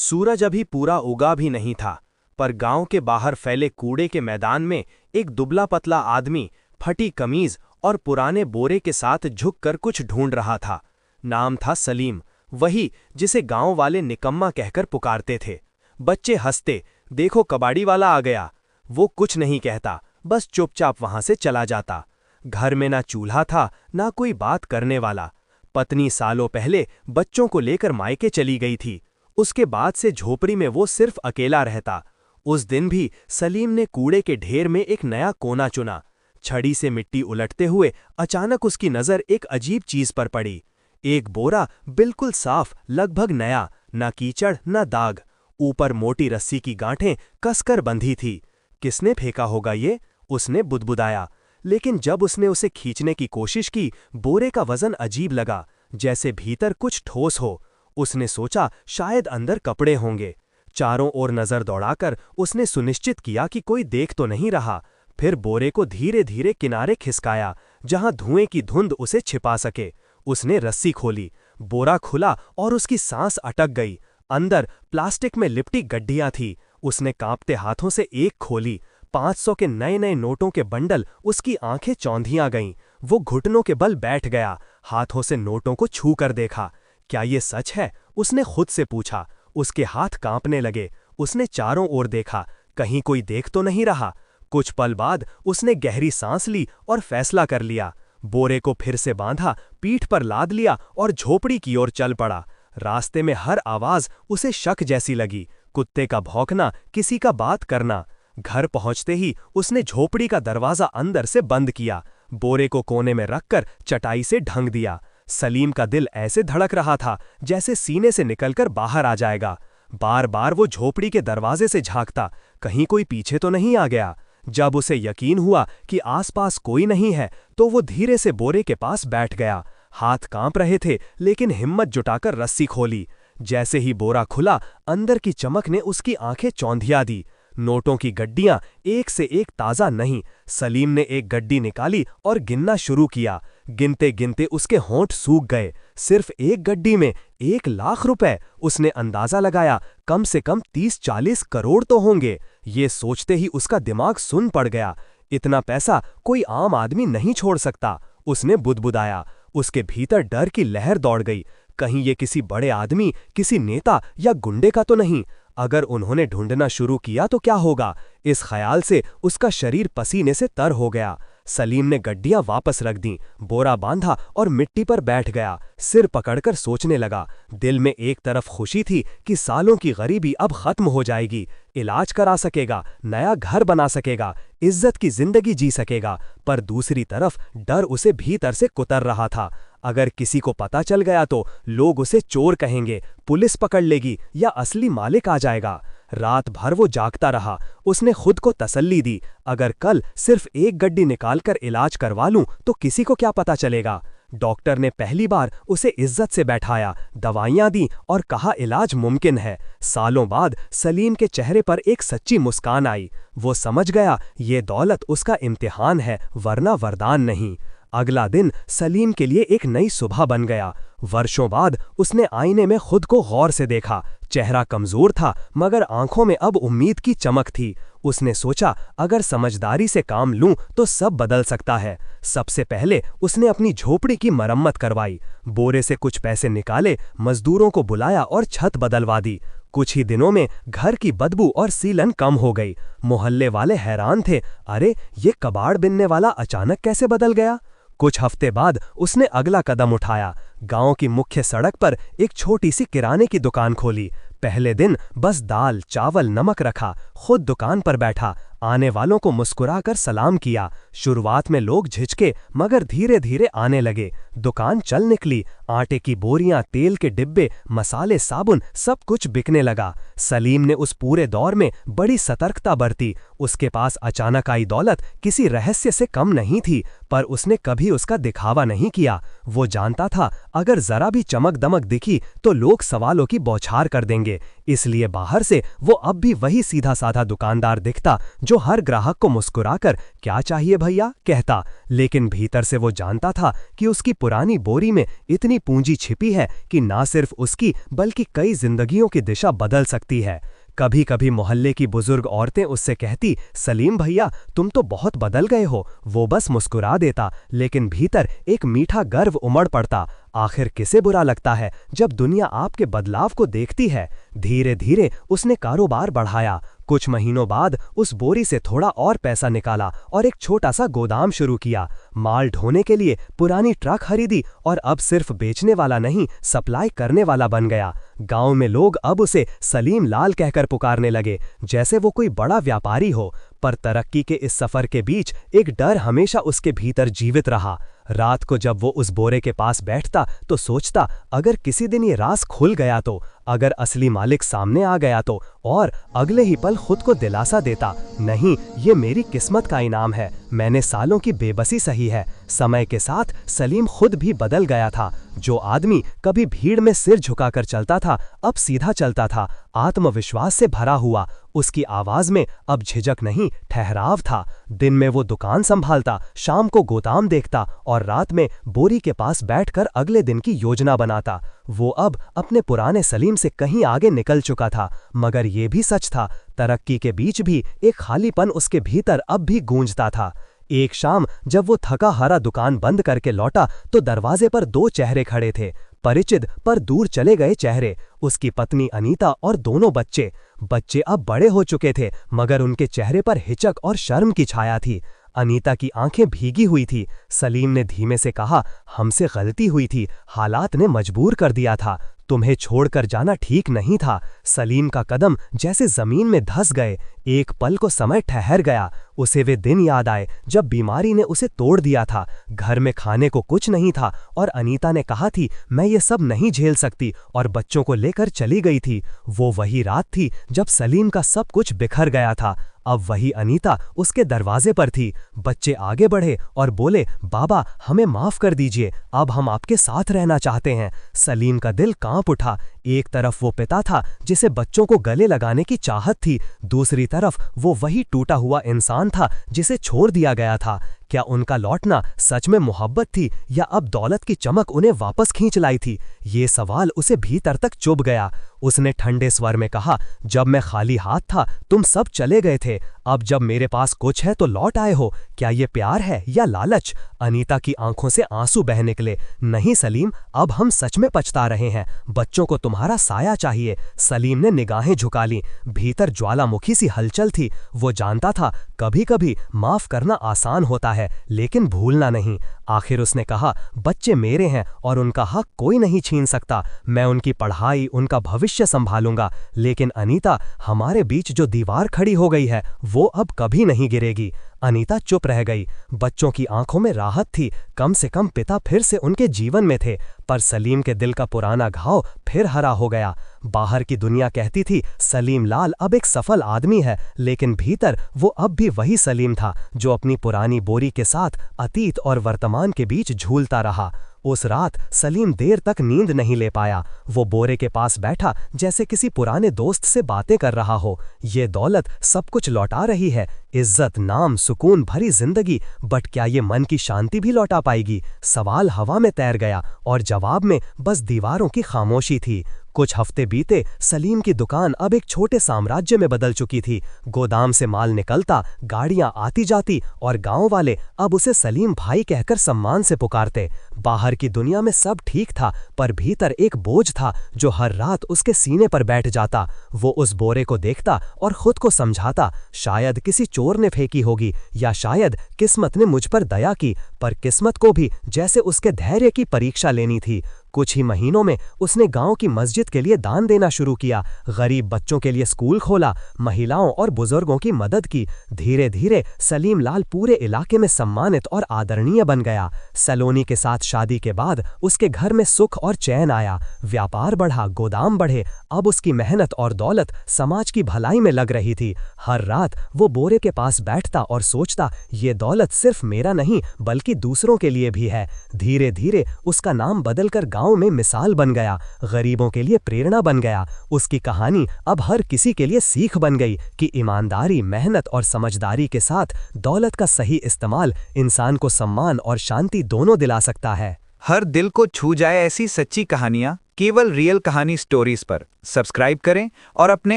सूरज अभी पूरा उगा भी नहीं था, पर गांव के बाहर फैले कूड़े के मैदान में एक दुबला पतला आदमी फटी कमीज और पुराने बोरे के साथ झुककर कुछ ढूंढ रहा था। नाम था सलीम, वही जिसे गांव वाले निकम्मा कहकर पुकारते थे। बच्चे हंसते, देखो कबाड़ी वाला आ गया। वो कुछ नहीं कहता, बस चुपचाप वहां से चला जाता। घर में ना चूल्हा था, ना कोई बात करने वाला। पत्नी सालों पहले बच्चों को लेकर मायके चली गई थी। उसके बाद से झोपड़ी में वो सिर्फ अकेला रहता। उस दिन भी सलीम ने कूड़े के ढेर में एक नया कोना चुना। छड़ी से मिट्टी उलटते हुए अचानक उसकी नज़र एक अजीब चीज पर पड़ी। एक बोरा, बिल्कुल साफ, लगभग नया, न कीचड़ न दाग। ऊपर मोटी रस्सी की गांठें कसकर बंधी थी। किसने फेंका होगा ये? उसने बुदबुदाया। लेकिन जब उसने उसे खींचने की कोशिश की, बोरे का वजन अजीब लगा, जैसे भीतर कुछ ठोस हो। उसने सोचा शायद अंदर कपड़े होंगे। चारों ओर नजर दौड़ाकर उसने सुनिश्चित किया कि कोई देख तो नहीं रहा। फिर बोरे को धीरे धीरे किनारे खिसकाया, जहां धुएं की धुंध उसे छिपा सके। उसने रस्सी खोली, बोरा खुला और उसकी सांस अटक गई। अंदर प्लास्टिक में लिपटी गड्डियां थी। उसने कांपते हाथों से एक खोली। 500 के नए नए नोटों के बंडल। उसकी आंखें चौंधियां गईं। वो घुटनों के बल बैठ गया, हाथों से नोटों को छू कर देखा। क्या ये सच है? उसने खुद से पूछा। उसके हाथ कांपने लगे। उसने चारों ओर देखा, कहीं कोई देख तो नहीं रहा। कुछ पल बाद उसने गहरी सांस ली और फैसला कर लिया। बोरे को फिर से बांधा, पीठ पर लाद लिया और झोपड़ी की ओर चल पड़ा। रास्ते में हर आवाज उसे शक जैसी लगी, कुत्ते का भौंकना, किसी का बात करना। घर पहुंचते ही उसने झोपड़ी का दरवाजा अंदर से बंद किया, बोरे को कोने में रखकर चटाई से ढंग दिया। सलीम का दिल ऐसे धड़क रहा था जैसे सीने से निकलकर बाहर आ जाएगा। बार बार वो झोपड़ी के दरवाजे से झांकता, कहीं कोई पीछे तो नहीं आ गया। जब उसे यकीन हुआ कि आसपास कोई नहीं है, तो वो धीरे से बोरे के पास बैठ गया। हाथ कांप रहे थे, लेकिन हिम्मत जुटाकर रस्सी खोली। जैसे ही बोरा खुला, अंदर की चमक ने उसकी आंखें चौंधिया दी। नोटों की गड्डियां एक से एक ताजा नहीं। सलीम ने एक गड्डी निकाली और गिनना शुरू किया। गिनते गिनते उसके होंठ सूख गए। सिर्फ एक गड्डी में 1 लाख रुपए। उसने अंदाजा लगाया, कम से कम 30-40 करोड़ तो होंगे। ये सोचते ही उसका दिमाग सुन्न पड़ गया। इतना पैसा कोई आम आदमी नहीं छोड़ सकता। उसने बुदबुदाया। उसके भीतर डर की लहर दौड़ गई। कहीं ये किसी बड़े आदमी, किसी नेता या गुंडे का तो नहीं? अगर उन्होंने ढूंढना शुरू किया तो क्या होगा? इस ख्याल से उसका शरीर पसीने से तर हो गया। सलीम ने गड्डियां वापस रख दी, बोरा बांधा और मिट्टी पर बैठ गया। सिर पकड़कर सोचने लगा। दिल में एक तरफ खुशी थी कि सालों की गरीबी अब खत्म हो जाएगी, इलाज करा सकेगा, नया घर बना सकेगा, इज्जत की जिंदगी जी सकेगा। पर दूसरी तरफ डर उसे भीतर से कुतर रहा था। अगर किसी को पता चल गया तो लोग उसे चोर कहेंगे, पुलिस पकड़ लेगी या असली मालिक आ जाएगा। रात भर वो जागता रहा। उसने खुद को तसल्ली दी, अगर कल सिर्फ एक गड्डी निकालकर इलाज करवा लूं तो किसी को क्या पता चलेगा। डॉक्टर ने पहली बार उसे इज्जत से बैठाया, दवाइयां दी और कहा इलाज मुमकिन है। सालों बाद सलीम के चेहरे पर एक सच्ची मुस्कान आई। वो समझ गया ये दौलत उसका इम्तिहान है, वरना वरदान नहीं। अगला दिन सलीम के लिए एक नई सुबह बन गया। वर्षों बाद उसने आईने में खुद को गौर से देखा। चेहरा कमजोर था, मगर आंखों में अब उम्मीद की चमक थी। उसने सोचा अगर समझदारी से काम लूं तो सब बदल सकता है। सबसे पहले उसने अपनी झोपड़ी की मरम्मत करवाई। बोरे से कुछ पैसे निकाले, मजदूरों को बुलाया और छत बदलवा दी। कुछ ही दिनों में घर की बदबू और सीलन कम हो गई। मोहल्ले वाले हैरान थे, अरे ये कबाड़ बिनने वाला अचानक कैसे बदल गया? कुछ हफ्ते बाद उसने अगला कदम उठाया। गांव की मुख्य सड़क पर एक छोटी सी किराने की दुकान खोली। पहले दिन बस दाल, चावल, नमक रखा। खुद दुकान पर बैठा, आने वालों को मुस्कुराकर सलाम किया। शुरुआत में लोग झिझके, मगर धीरे धीरे आने लगे। दुकान चल निकली। आटे की बोरियां, तेल के डिब्बे, मसाले, साबुन, सब कुछ बिकने लगा। सलीम ने उस पूरे दौर में बड़ी सतर्कता बरती। उसके पास अचानक आई दौलत किसी रहस्य से कम नहीं थी, पर उसने कभी उसका दिखावा नहीं किया। वो जानता था अगर जरा भी चमक दमक दिखी तो लोग सवालों की बौछार कर देंगे, इसलिए बाहर से वो अब भी वही सीधा साधा दुकानदार दिखता जो हर ग्राहक को मुस्कुराकर क्या चाहिए भैया कहता, लेकिन भीतर से वो जानता था कि उसकी पुरानी बोरी में इतनी पूंजी छिपी है कि ना सिर्फ उसकी बल्कि कई जिंदगियों की दिशा बदल सकती है। कभी कभी मोहल्ले की बुजुर्ग औरतें उससे कहती, सलीम भैया तुम तो बहुत बदल गए हो। वो बस मुस्कुरा देता, लेकिन भीतर एक मीठा गर्व उमड़ पड़ता। आखिर किसे बुरा लगता है जब दुनिया आपके बदलाव को देखती है। धीरे धीरे उसने कारोबार बढ़ाया। कुछ महीनों बाद उस बोरी से थोड़ा और पैसा निकाला और एक छोटा सा गोदाम शुरू किया। माल ढोने के लिए पुरानी ट्रक खरीदी और अब सिर्फ बेचने वाला नहीं, सप्लाई करने वाला बन गया। गांव में लोग अब उसे सलीम लाल कहकर पुकारने लगे, जैसे वो कोई बड़ा व्यापारी हो। पर तरक्की के इस सफर के बीच एक डर हमेशा उसके भीतर जीवित रहा। रात को जब वो उस बोरे के पास बैठता तो सोचता, अगर किसी दिन ये राज खुल गया तो, अगर असली मालिक सामने आ गया तो, और अगले ही पल खुद को दिलासा देता, नहीं ये मेरी किस्मत का इनाम है, मैंने सालों की बेबसी सही है। समय के साथ सलीम खुद भी बदल गया था। जो आदमी कभी भीड़ में सिर झुकाकर चलता था अब सीधा चलता था, आत्मविश्वास से भरा हुआ। उसकी आवाज में अब झिझक नहीं, ठहराव था। दिन में वो दुकान संभालता, शाम को गोदाम देखता और रात में बोरी के पास बैठकर अगले दिन की योजना बनाता। वो अब अपने पुराने सलीम से कहीं आगे निकल चुका था, मगर ये भी सच था, तरक्की के बीच भी एक खालीपन उसके भीतर अब भी गूंजता था। एक शाम जब वो थका हारा दुकान बंद करके लौटा तो दरवाजे पर दो चेहरे खड़े थे, परिचित पर दूर चले गए चेहरे। उसकी पत्नी अनीता और दोनों बच्चे। बच्चे अब बड़े हो चुके थे, मगर उनके चेहरे पर हिचक और शर्म की छाया थी। अनीता की आंखें भीगी हुई थी। सलीम ने धीमे से कहा, हमसे गलती हुई थी, हालात ने मजबूर कर दिया था, तुम्हें छोड़कर जाना ठीक नहीं था। सलीम का कदम जैसे जमीन में धंस गए। एक पल को समय ठहर गया। उसे वे दिन याद आए जब बीमारी ने उसे तोड़ दिया था। घर में खाने को कुछ नहीं था और अनीता ने कहा थी, मैं ये सब नहीं झेल सकती, और बच्चों को लेकर चली गई थी। वो वही रात थी जब सलीम का सब कुछ बिखर गया था। अब वही अनीता उसके दरवाजे पर थी। बच्चे आगे बढ़े और बोले, बाबा हमें माफ कर दीजिए, अब हम आपके साथ रहना चाहते हैं। सलीम का दिल कांप उठा। एक तरफ वो पिता था जिसे बच्चों को गले लगाने की चाहत थी, दूसरी तरफ वो वही टूटा हुआ इंसान था जिसे छोड़ दिया गया था। क्या उनका लौटना सच में मोहब्बत थी या अब दौलत की चमक उन्हें वापस खींच लाई थी? ये सवाल उसे भीतर तक चुभ गया। उसने ठंडे स्वर में कहा, जब मैं खाली हाथ था तुम सब चले गए थे, अब जब मेरे पास कुछ है तो लौट आए हो। क्या ये प्यार है या लालच? अनीता की आंखों से आंसू बह निकले। नहीं सलीम, अब हम सच में पछता रहे हैं, बच्चों को तुम्हारा साया चाहिए। सलीम ने निगाहें झुका लीं। भीतर ज्वालामुखी सी हलचल थी। वो जानता था कभी कभी माफ करना आसान होता है, लेकिन भूलना नहीं। आखिर उसने कहा, बच्चे मेरे हैं और उनका हक कोई नहीं छीन सकता। मैं उनकी पढ़ाई, उनका भविष्य संभालूंगा। लेकिन अनीता, हमारे बीच जो दीवार खड़ी हो गई है वो अब कभी नहीं गिरेगी। अनीता चुप रह गई। बच्चों की आंखों में राहत थी, कम से कम पिता फिर से उनके जीवन में थे। पर सलीम के दिल का पुराना घाव फिर हरा हो गया। बाहर की दुनिया कहती थी सलीम लाल अब एक सफल आदमी है, लेकिन भीतर वो अब भी वही सलीम था जो अपनी पुरानी बोरी के साथ अतीत और वर्तमान के बीच झूलता रहा। उस रात सलीम देर तक नींद नहीं ले पाया। वो बोरे के पास बैठा जैसे किसी पुराने दोस्त से बातें कर रहा हो। ये दौलत सब कुछ लौटा रही है, इज्जत, नाम, सुकून भरी जिंदगी, बट क्या ये मन की शांति भी लौटा पाएगी? सवाल हवा में तैर गया और जवाब में बस दीवारों की खामोशी थी। कुछ हफ्ते बीते। सलीम की दुकान अब एक छोटे साम्राज्य में बदल चुकी थी। गोदाम से माल निकलता, गाड़ियां आती जाती और गांव वाले अब उसे सलीम भाई कहकर सम्मान से पुकारते। बाहर की दुनिया में सब ठीक था, पर भीतर एक बोझ था जो हर रात उसके सीने पर बैठ जाता। वो उस बोरे को देखता और खुद को समझाता, शायद किसी चोर ने फेंकी होगी या शायद किस्मत ने मुझ पर दया की, पर किस्मत को भी जैसे उसके धैर्य की परीक्षा लेनी थी। कुछ ही महीनों में उसने गांव की मस्जिद के लिए दान देना शुरू किया, गरीब बच्चों के लिए स्कूल खोला, महिलाओं और बुजुर्गों की मदद की। धीरे धीरे सलीम लाल पूरे इलाके में सम्मानित और आदरणीय बन गया। सलोनी के साथ शादी के बाद उसके घर में सुख और चैन आया। व्यापार बढ़ा, गोदाम बढ़े, अब उसकी मेहनत और दौलत समाज की भलाई में लग रही थी। हर रात वो बोरे के पास बैठता और सोचता, ये दौलत सिर्फ मेरा नहीं बल्कि दूसरों के लिए भी है। धीरे धीरे उसका नाम बदलकर गांव में मिसाल बन गया, गरीबों के लिए प्रेरणा बन गया। उसकी कहानी अब हर किसी के लिए सीख बन गई कि ईमानदारी, मेहनत और समझदारी के साथ दौलत का सही इस्तेमाल इंसान को सम्मान और शांति दोनों दिला सकता है। हर दिल को छू जाए ऐसी सच्ची कहानियां केवल रियल कहानी स्टोरीज पर सब्सक्राइब करें और अपने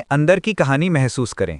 अंदर की कहानी महसूस करें।